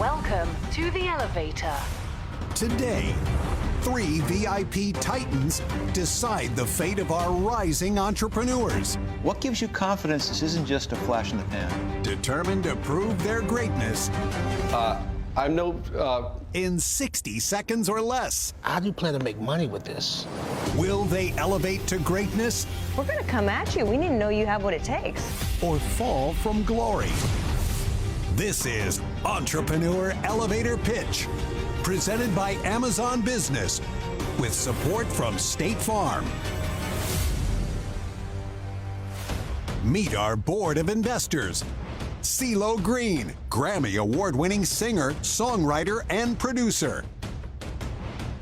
Welcome to the elevator. Today, 3 VIP titans decide the fate of our rising entrepreneurs, What gives you confidence this isn't just a flash in the pan? determined to prove their greatness I'm no. in 60 seconds or less. How do you plan to make money with this? Will they elevate to greatness We're gonna come at you. We need to know you have what it takes. or fall from glory? This is Entrepreneur Elevator Pitch, presented by Amazon Business, with support from State Farm. Meet our board of investors. CeeLo Green, Grammy Award-winning singer, songwriter, and producer.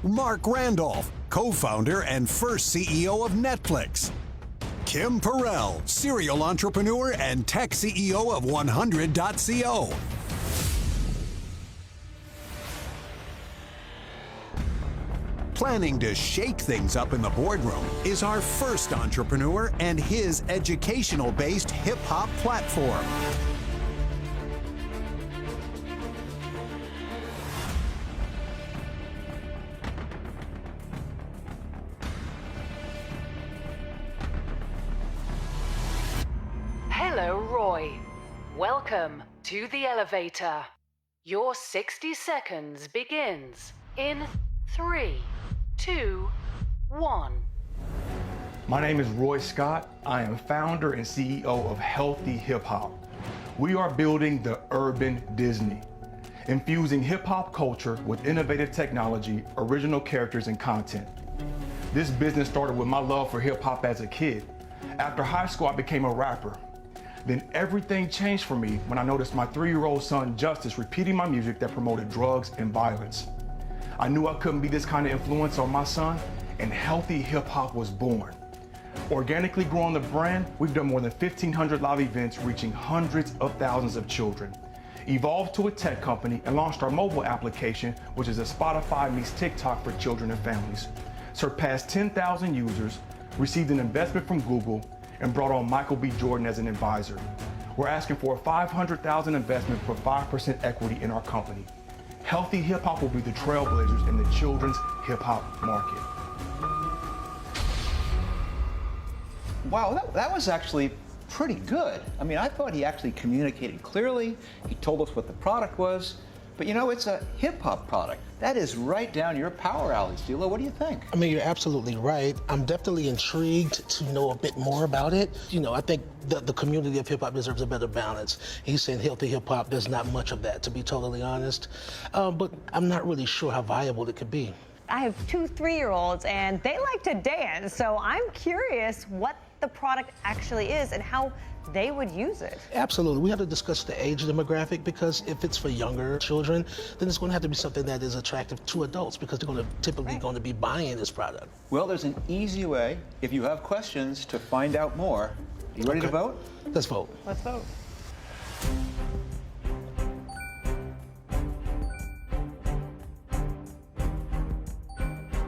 Mark Randolph, co-founder and first CEO of Netflix. Kim Perrell, serial entrepreneur and tech CEO of 100.co. Planning to shake things up in the boardroom is our first entrepreneur and his educational-based hip-hop platform. Hello, Roy. Welcome to the elevator. Your 60 seconds begins in 3, 2, 1. My name is Roy Scott. I am founder and CEO of Healthy Hip Hop. We are building the urban Disney, infusing hip hop culture with innovative technology, original characters, and content. This business started with my love for hip hop as a kid. After high school, I became a rapper. Then everything changed for me when I noticed my 3-year-old son, Justice, repeating my music that promoted drugs and violence. I knew I couldn't be this kind of influence on my son, and Healthy Hip Hop was born. Organically growing the brand, we've done more than 1,500 live events reaching hundreds of thousands of children. Evolved to a tech company and launched our mobile application, which is a Spotify meets TikTok for children and families. Surpassed 10,000 users, received an investment from Google, and brought on Michael B. Jordan as an advisor. We're asking for a $500,000 investment for 5% equity in our company. Healthy Hip Hop will be the trailblazers in the children's hip hop market. Wow, that was actually pretty good. I mean, I thought he actually communicated clearly. He told us what the product was. But you know, it's a hip hop product. That is right down your power alley, CeeLo. What do you think? I mean, you're absolutely right. I'm definitely intrigued to know a bit more about it. You know, I think the community of hip hop deserves a better balance. He's saying healthy hip hop, there's not much of that, to be totally honest. But I'm not really sure how viable it could be. I have 2 3-year-olds and they like to dance, so I'm curious what the product actually is and how they would use it. Absolutely. We have to discuss the age demographic, because if it's for younger children, then it's going to have to be something that is attractive to adults, because they're going to typically going to be buying this product. Well, there's an easy way, if you have questions, to find out more. You ready to vote? Let's vote. Let's vote.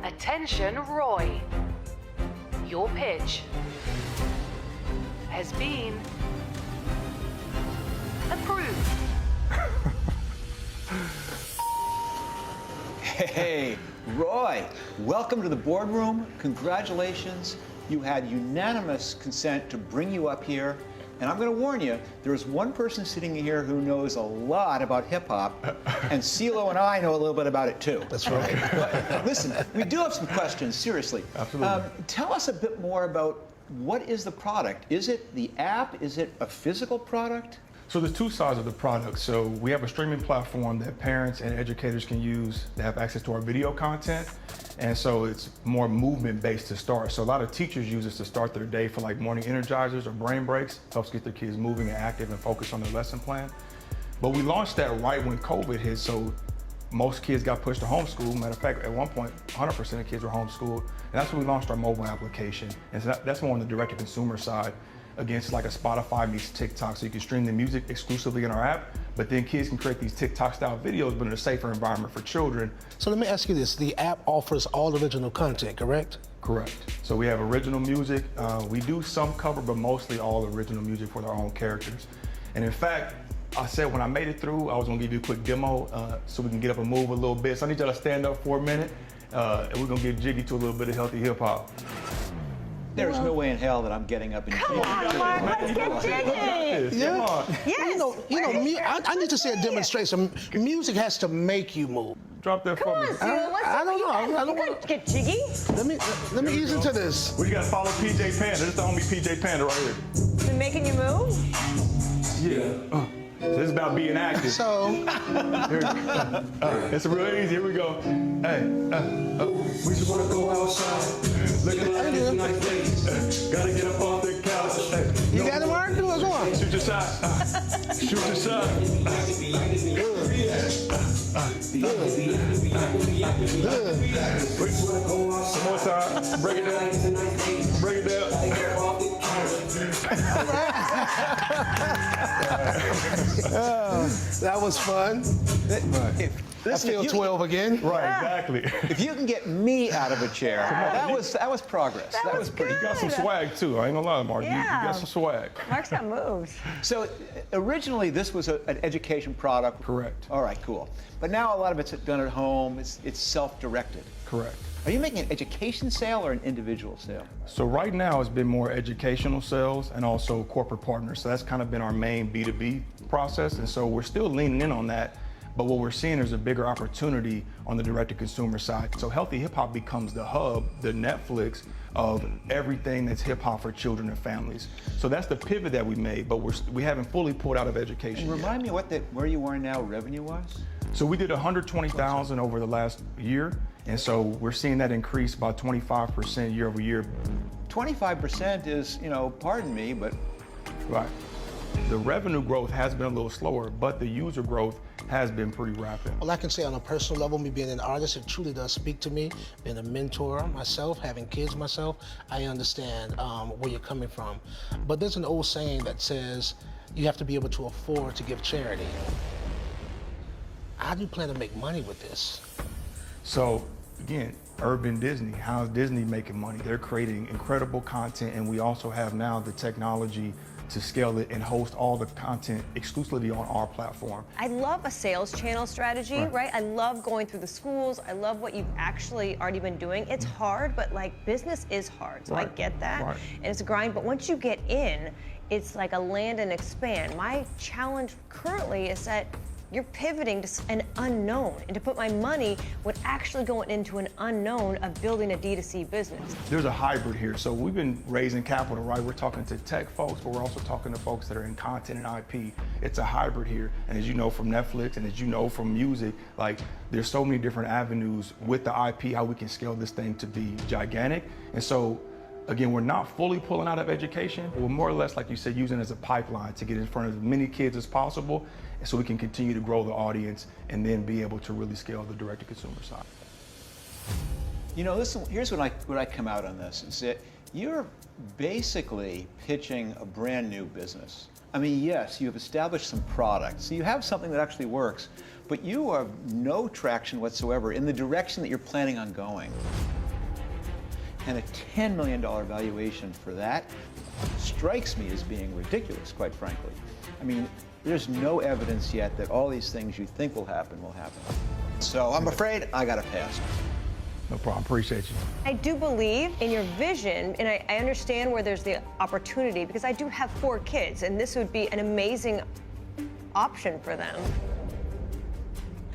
Attention, Roy. Your pitch has been approved. Hey, Roy, welcome to the boardroom. Congratulations. You had unanimous consent to bring you up here. And I'm going to warn you, there is one person sitting here who knows a lot about hip hop, and CeeLo and I know a little bit about it too. That's right. But listen, we do have some questions, seriously. Absolutely. Tell us a bit more about what is the product? Is it the app? Is it a physical product? So there's 2 sides of the product. So we have a streaming platform that parents and educators can use to have access to our video content. And so it's more movement based to start. So a lot of teachers use this to start their day for like morning energizers or brain breaks, helps get their kids moving and active and focused on their lesson plan. But we launched that right when COVID hit, so most kids got pushed to homeschool. Matter of fact, at one point, 100% of kids were homeschooled. And that's when we launched our mobile application. And so that's more on the direct-to-consumer side, against like a Spotify meets TikTok. So you can stream the music exclusively in our app, but then kids can create these TikTok-style videos, but in a safer environment for children. So let me ask you this. The app offers all original content, correct? Correct. So we have original music. We do some cover, but mostly all original music for our own characters. And in fact, I said when I made it through, I was gonna give you a quick demo so we can get up and move a little bit. So I need y'all to stand up for a minute, and we're gonna get jiggy to a little bit of healthy hip hop. There's no way in hell that I'm getting up and Come on, Mark, let's get jiggy. Come on. Yes. I need to see a demonstration. Music has to make you move. Drop that Come for on, me. Cyril, let's I don't know. I don't you want could get jiggy. Let me ease into this. We gotta follow PJ Panda. This is the homie PJ Panda right here. Been making you move? Yeah. So this is about being active. So, It's real easy. Here we go. Hey, we just wanna go outside. Looking like it's a nice place. Gotta get up off the couch. Hey, you got it, Mark? Go on. shoot your shot. Shoot your shot. One more time. Break it down. Break it down. That was fun. I feel 12 again. Right, exactly. If you can get me out of a chair, that was progress. That was pretty. You got some swag too. I ain't gonna lie, Mark. You Yeah. got some swag. Mark's got moves. So originally this was an education product. Correct. All right, cool. But now a lot of it's done at home. It's self-directed. Correct. Are you making an education sale or an individual sale? So right now it's been more educational sales and also corporate partners. So that's kind of been our main B2B process. And so we're still leaning in on that. But what we're seeing is a bigger opportunity on the direct-to-consumer side. So Healthy Hip Hop becomes the hub, the Netflix of everything that's hip hop for children and families. So that's the pivot that we made, but we haven't fully pulled out of education yet. Remind me where you are now revenue-wise? So we did 120,000 over the last year, and so we're seeing that increase by 25% year over year. 25% is, pardon me, but Right. The revenue growth has been a little slower, but the user growth has been pretty rapid. Well, I can say on a personal level, me being an artist, it truly does speak to me. Being a mentor myself, having kids myself, I understand where you're coming from. But there's an old saying that says you have to be able to afford to give charity. How do you plan to make money with this? So again, Urban Disney, how's Disney making money? They're creating incredible content, and we also have now the technology to scale it and host all the content exclusively on our platform. I love a sales channel strategy, right? I love going through the schools. I love what you've actually already been doing. It's hard, but like business is hard. So I Right. get that. Right. And it's a grind, but once you get in, it's like a land and expand. My challenge currently is that you're pivoting to an unknown, and to put my money would actually go into an unknown of building a D2C business. There's a hybrid here. So we've been raising capital, right? We're talking to tech folks, but we're also talking to folks that are in content and IP. It's a hybrid here. And as you know from Netflix, and as you know from music, like there's so many different avenues with the IP, how we can scale this thing to be gigantic. And so again, we're not fully pulling out of education. We're more or less, like you said, using it as a pipeline to get in front of as many kids as possible, so we can continue to grow the audience and then be able to really scale the direct-to-consumer side. Listen, here's what I come out on this, is that you're basically pitching a brand new business. I mean, yes, you have established some products, so you have something that actually works, but you have no traction whatsoever in the direction that you're planning on going. And a $10 million valuation for that strikes me as being ridiculous, quite frankly. I mean, there's no evidence yet that all these things you think will happen. So I'm afraid I got to pass. No problem, appreciate you. I do believe in your vision, and I understand where there's the opportunity, because I do have 4 kids, and this would be an amazing option for them.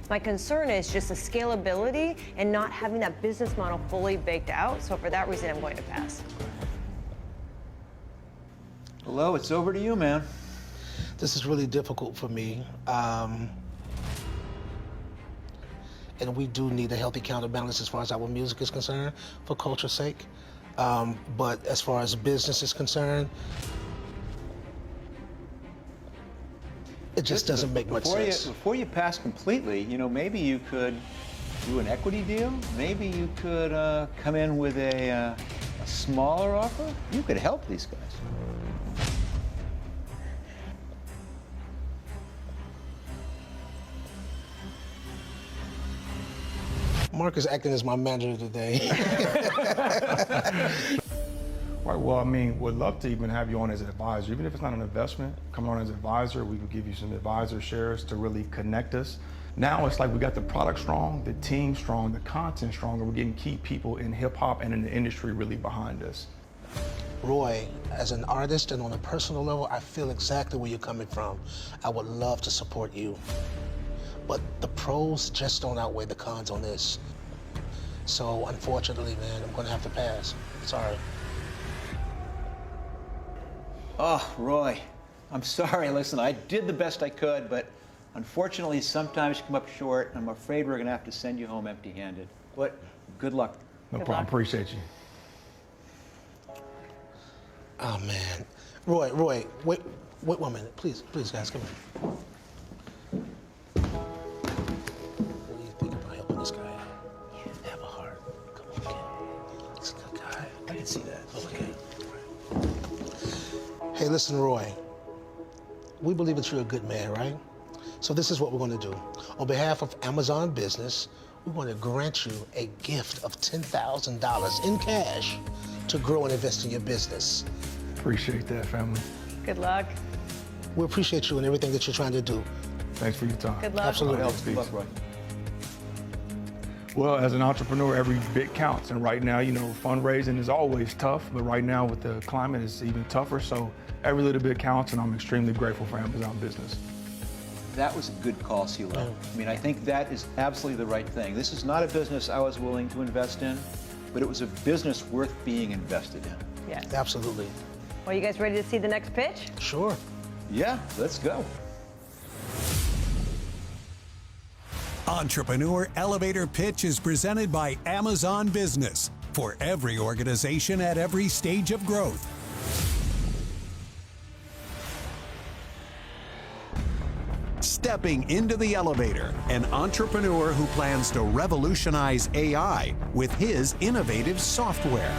My concern is just the scalability and not having that business model fully baked out. So for that reason, I'm going to pass. Hello, it's over to you, man. This is really difficult for me. And we do need a healthy counterbalance as far as our music is concerned, for culture's sake. But as far as business is concerned, it just doesn't make much sense. Before you pass completely, maybe you could do an equity deal. Maybe you could come in with a smaller offer. You could help these guys. Mark is acting as my manager today. Right, well, I mean, would love to even have you on as an advisor. Even if it's not an investment, come on as an advisor. We could give you some advisor shares to really connect us. Now it's like we got the product strong, the team strong, the content strong, and we're getting key people in hip hop and in the industry really behind us. Roy, as an artist and on a personal level, I feel exactly where you're coming from. I would love to support you. But the pros just don't outweigh the cons on this. So unfortunately, man, I'm gonna have to pass. Sorry. Oh, Roy, I'm sorry. Listen, I did the best I could, but unfortunately, sometimes you come up short. I'm afraid we're gonna have to send you home empty-handed. But good luck. No problem, appreciate you. Oh man, Roy, wait 1 minute, please, guys, come here. What do you think about helping this guy? Have a heart. Come on, kid. He's a good guy. I can see that. Okay. Hey, listen, Roy. We believe that you're a good man, right? So this is what we're going to do. On behalf of Amazon Business, we want to grant you a gift of $10,000 in cash to grow and invest in your business. Appreciate that, family. Good luck. We appreciate you and everything that you're trying to do. Thanks for your time. Good luck. Absolutely. Good luck, Roy. Well, as an entrepreneur, every bit counts. And right now, you know, fundraising is always tough, but right now with the climate, it's even tougher. So every little bit counts, and I'm extremely grateful for Amazon Business. That was a good call, CeeLo. I mean, I think that is absolutely the right thing. This is not a business I was willing to invest in, but it was a business worth being invested in. Yes. Absolutely. Well, you guys ready to see the next pitch? Sure. Yeah, let's go. Entrepreneur Elevator Pitch is presented by Amazon Business for every organization at every stage of growth. Stepping into the elevator, an entrepreneur who plans to revolutionize AI with his innovative software.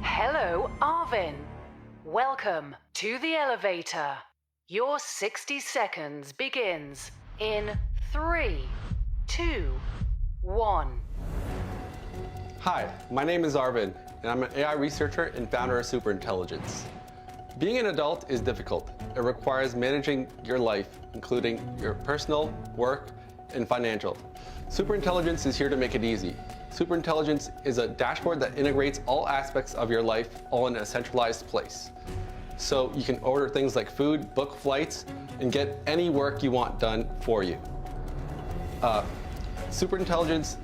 Hello, Arvin. Welcome to the elevator. Your 60 seconds begins in 3, 2, 1. Hi, my name is Arvin, and I'm an AI researcher and founder of Superintelligence. Being an adult is difficult. It requires managing your life, including your personal, work, and financial. Superintelligence is here to make it easy. Superintelligence is a dashboard that integrates all aspects of your life all in a centralized place. So you can order things like food, book flights, and get any work you want done for you. Superintelligence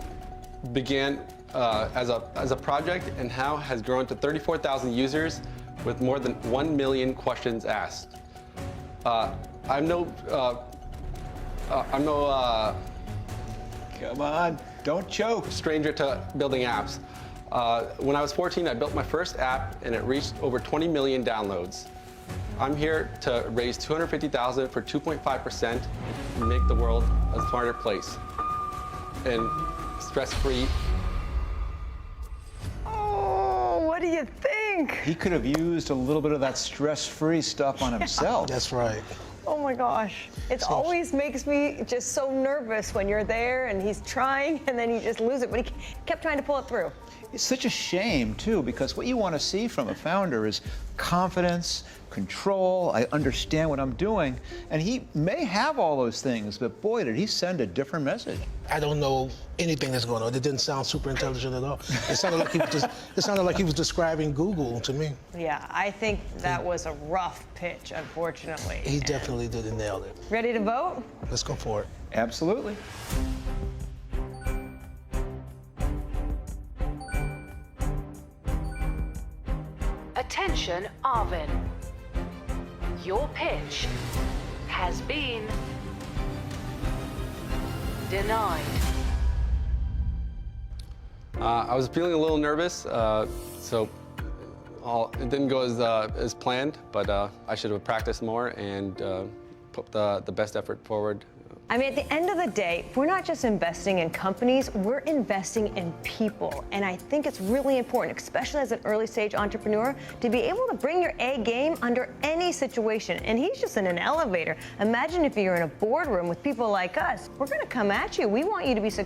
began as a project and now has grown to 34,000 users with more than 1 million questions asked. I'm no Come on, don't choke. stranger to building apps. When I was 14, I built my first app and it reached over 20 million downloads. I'm here to raise $250,000 for 2.5% and make the world a smarter place and stress-free. Oh, what do you think? He could have used a little bit of that stress-free stuff on himself. That's right. Oh my gosh. It always makes me just so nervous when you're there and he's trying and then you just lose it. But he kept trying to pull it through. It's such a shame, too, because what you want to see from a founder is confidence, control, I understand what I'm doing. And he may have all those things, but boy, did he send a different message. I don't know anything that's going on. It didn't sound super intelligent at all. It sounded like he was describing Google to me. Yeah, I think that was a rough pitch, unfortunately. He definitely didn't nail it. Ready to vote? Let's go for it. Absolutely. Attention, Arvin. Your pitch has been denied. I was feeling a little nervous, so it didn't go as planned, but I should have practiced more and put the best effort forward I mean, at the end of the day, we're not just investing in companies, we're investing in people. And I think it's really important, especially as an early stage entrepreneur, to be able to bring your A game under any situation. And he's just in an elevator. Imagine if you're in a boardroom with people like us. We're going to come at you. We want you to be successful.